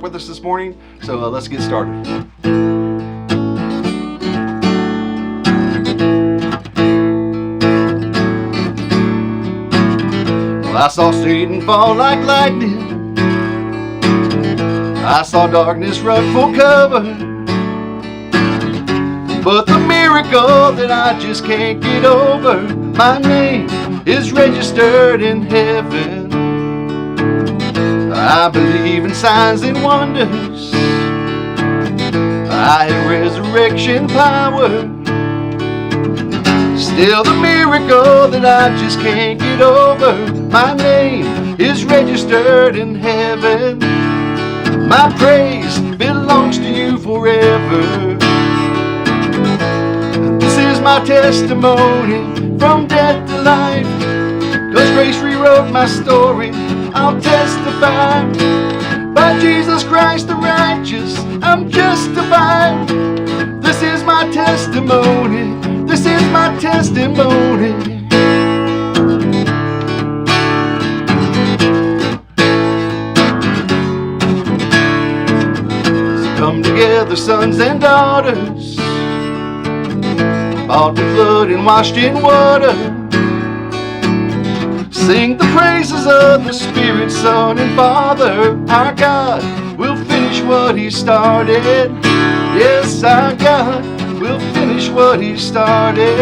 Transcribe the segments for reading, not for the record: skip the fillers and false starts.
with us this morning. So let's get started. Well, I saw Satan fall like lightning. I saw darkness run for cover. But the miracle that I just can't get over, my name is registered in heaven. I believe in signs and wonders. I have resurrection power. Still the miracle that I just can't get over, my name is registered in heaven. My praise belongs to you forever. This is my testimony from death to life. 'Cause grace rewrote my story, I'll testify. By Jesus Christ the righteous, I'm justified. This is my testimony. This is my testimony. So come together, sons and daughters, bought with blood and washed in water. Sing the praises of the Spirit, Son, and Father. Our God will finish what He started. Yes, our God will finish what He started.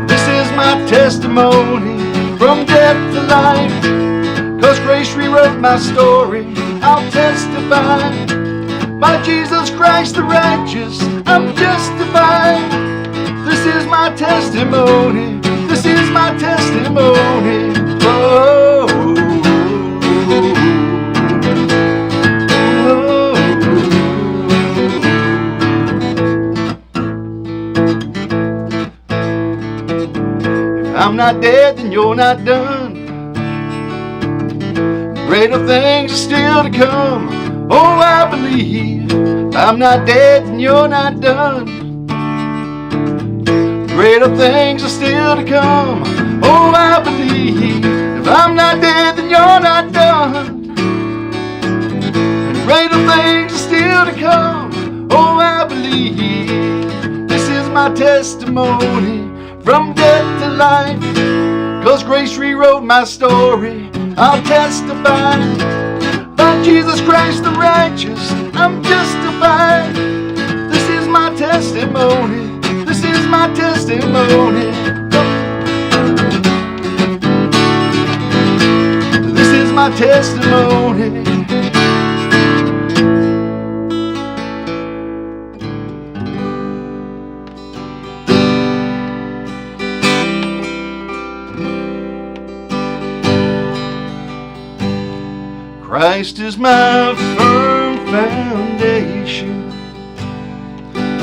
This is my testimony from death to life. 'Cause grace rewrote my story, I'll testify. By Jesus Christ the righteous, I'm justified. This is my testimony. This is my testimony. Oh, if I'm not dead, then you're not done. Greater things are still to come. Oh, I believe. If I'm not dead, then you're not done. Greater things are still to come. Oh, I believe. If I'm not dead, then you're not done. And greater things are still to come. Oh, I believe. This is my testimony from death to life. 'Cause grace rewrote my story, I'll testify. By Jesus Christ the righteous, I'm justified. This is my testimony. This is my testimony. This is my testimony. Christ is my firm foundation,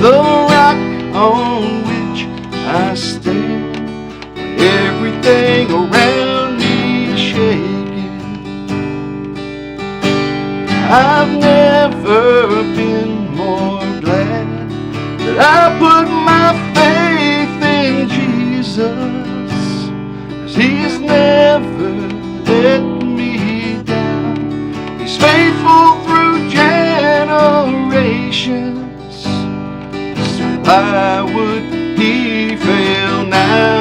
the rock on which I stand. When everything around me is shaking, I've never been more glad that I put my faith in Jesus. 'Cause He's never let me down. He's faithful through generations. Why would He fail now?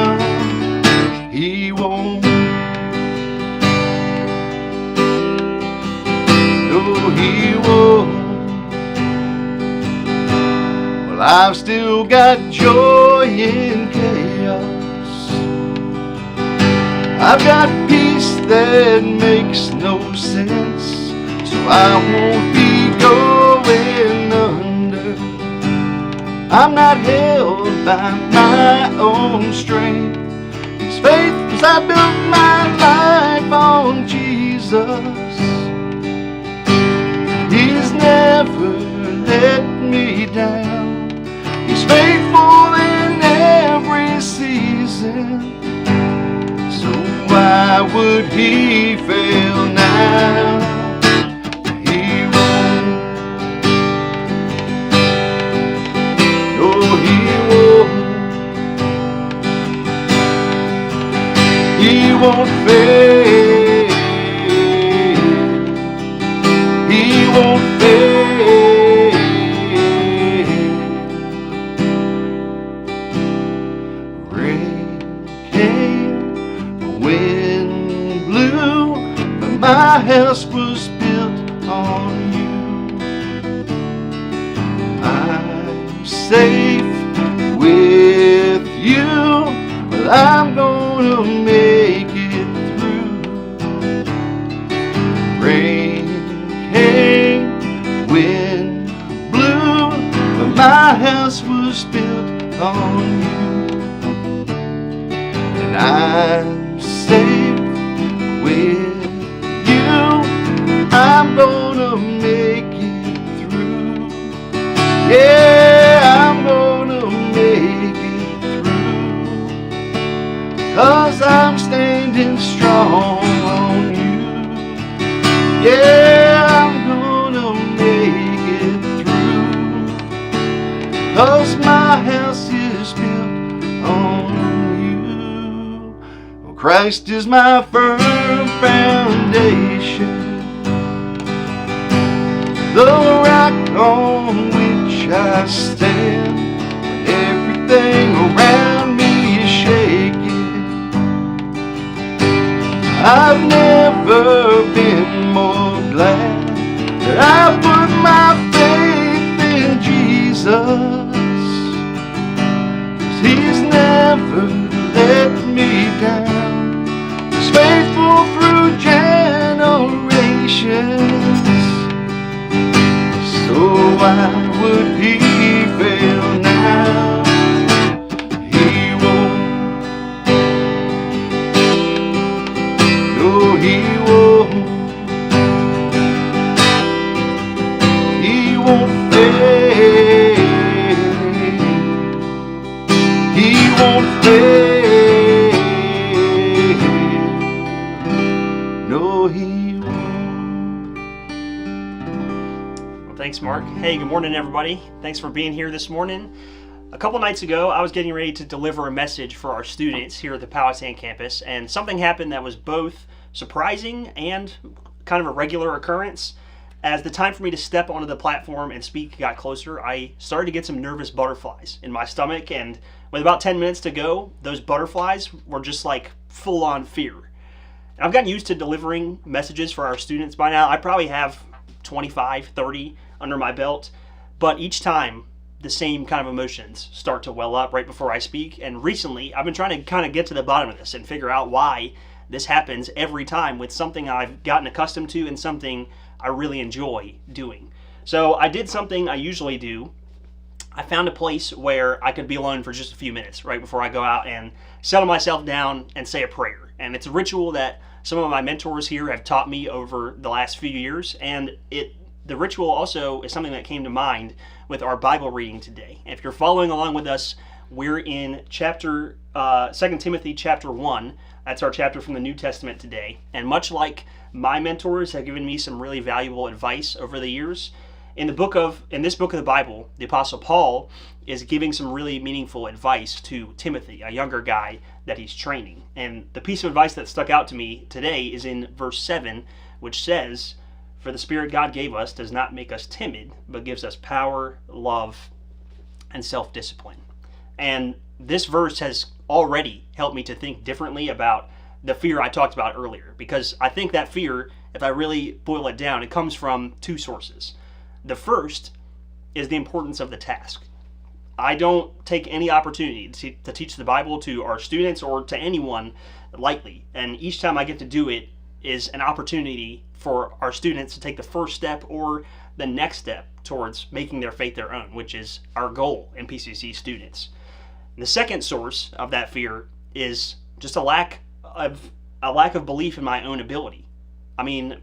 He won't. No, He won't. Well, I've still got joy in chaos. I've got peace that makes no sense. So I won't be going under. I'm not held by my own strength. He's faithful as I built my life on Jesus. He's never let me down. He's faithful in every season. So why would He fail now? He won't fail. won't fail. Rain came, wind blew, but my house was built on you. I'm safe with you, but I'm gonna make it through. Rain came, wind blew, but my house was built on you. And I'm safe with you, I'm gonna make it through. Yeah, I'm gonna make it through, 'cause I'm standing strong on you. Yeah, I'm gonna make it through, 'cause my house is built on you. Well, Christ is my firm foundation, the rock on which I stand when everything around me is shaking. I've never been more glad that I put my faith in Jesus, 'cause He's never let me down. He's faithful through generations. So why would He fail now? He won't. No, He won't. He won't fail. He won't fail. No, He won't. Thanks, Mark. Hey, good morning, everybody. Thanks for being here this morning. A couple nights ago, I was getting ready to deliver a message for our students here at the Powhatan campus, and something happened that was both surprising and kind of a regular occurrence. As the time for me to step onto the platform and speak got closer, I started to get some nervous butterflies in my stomach, and with about 10 minutes to go, those butterflies were just like full-on fear. And I've gotten used to delivering messages for our students by now. I probably have 25, 30 under my belt, but each time the same kind of emotions start to well up right before I speak. And recently I've been trying to kind of get to the bottom of this and figure out why this happens every time with something I've gotten accustomed to and something I really enjoy doing. So I did something I usually do. I found a place where I could be alone for just a few minutes right before I go out and settle myself down and say a prayer. And it's a ritual that some of my mentors here have taught me over the last few years, and the ritual also is something that came to mind with our Bible reading today. And if you're following along with us, we're in 2 Timothy chapter 1. That's our chapter from the New Testament today. And much like my mentors have given me some really valuable advice over the years, in this book of the Bible, the Apostle Paul is giving some really meaningful advice to Timothy, a younger guy that he's training. And the piece of advice that stuck out to me today is in verse 7, which says, "For the Spirit God gave us does not make us timid, but gives us power, love, and self-discipline." And this verse has already helped me to think differently about the fear I talked about earlier, because I think that fear, if I really boil it down, it comes from two sources. The first is the importance of the task. I don't take any opportunity to teach the Bible to our students or to anyone lightly, and each time I get to do it is an opportunity for our students to take the first step or the next step towards making their faith their own, which is our goal in PCC students. And the second source of that fear is just a lack of belief in my own ability. I mean,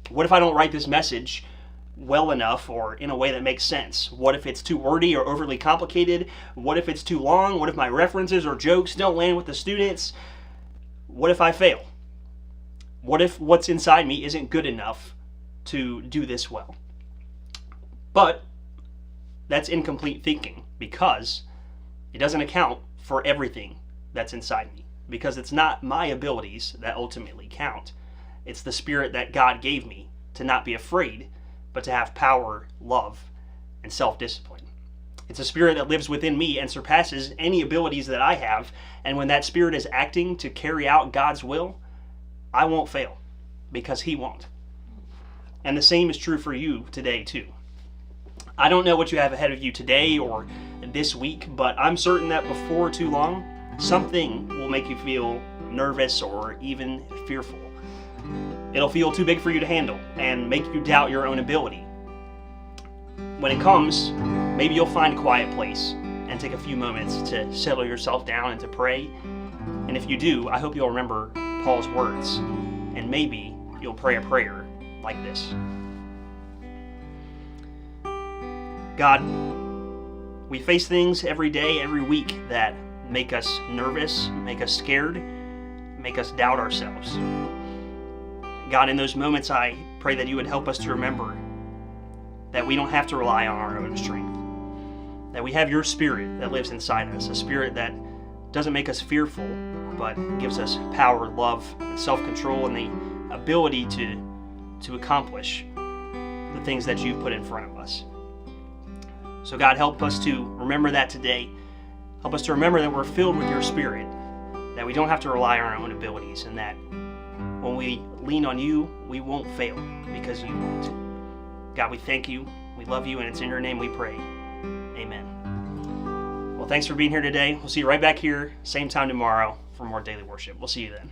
what if I don't write this message well enough or in a way that makes sense? What if it's too wordy or overly complicated? What if it's too long? What if my references or jokes don't land with the students? What if I fail? What if what's inside me isn't good enough to do this well? But that's incomplete thinking, because it doesn't account for everything that's inside me, because it's not my abilities that ultimately count. It's the spirit that God gave me to not be afraid but to have power, love, and self-discipline. It's a spirit that lives within me and surpasses any abilities that I have. And when that spirit is acting to carry out God's will, I won't fail because He won't. And the same is true for you today too. I don't know what you have ahead of you today or this week, but I'm certain that before too long, something will make you feel nervous or even fearful. It'll feel too big for you to handle and make you doubt your own ability. When it comes, maybe you'll find a quiet place and take a few moments to settle yourself down and to pray. And if you do, I hope you'll remember Paul's words, and maybe you'll pray a prayer like this. God, we face things every day, every week that make us nervous, make us scared, make us doubt ourselves. God, in those moments, I pray that you would help us to remember that we don't have to rely on our own strength, that we have your spirit that lives inside us, a spirit that doesn't make us fearful, but gives us power, love, and self-control, and the ability to accomplish the things that you've put in front of us. So God, help us to remember that today. Help us to remember that we're filled with your spirit, that we don't have to rely on our own abilities, and that when we lean on you, we won't fail because you won't. God, we thank you, we love you, and it's in your name we pray. Amen. Well, thanks for being here today. We'll see you right back here, same time tomorrow for more daily worship. We'll see you then.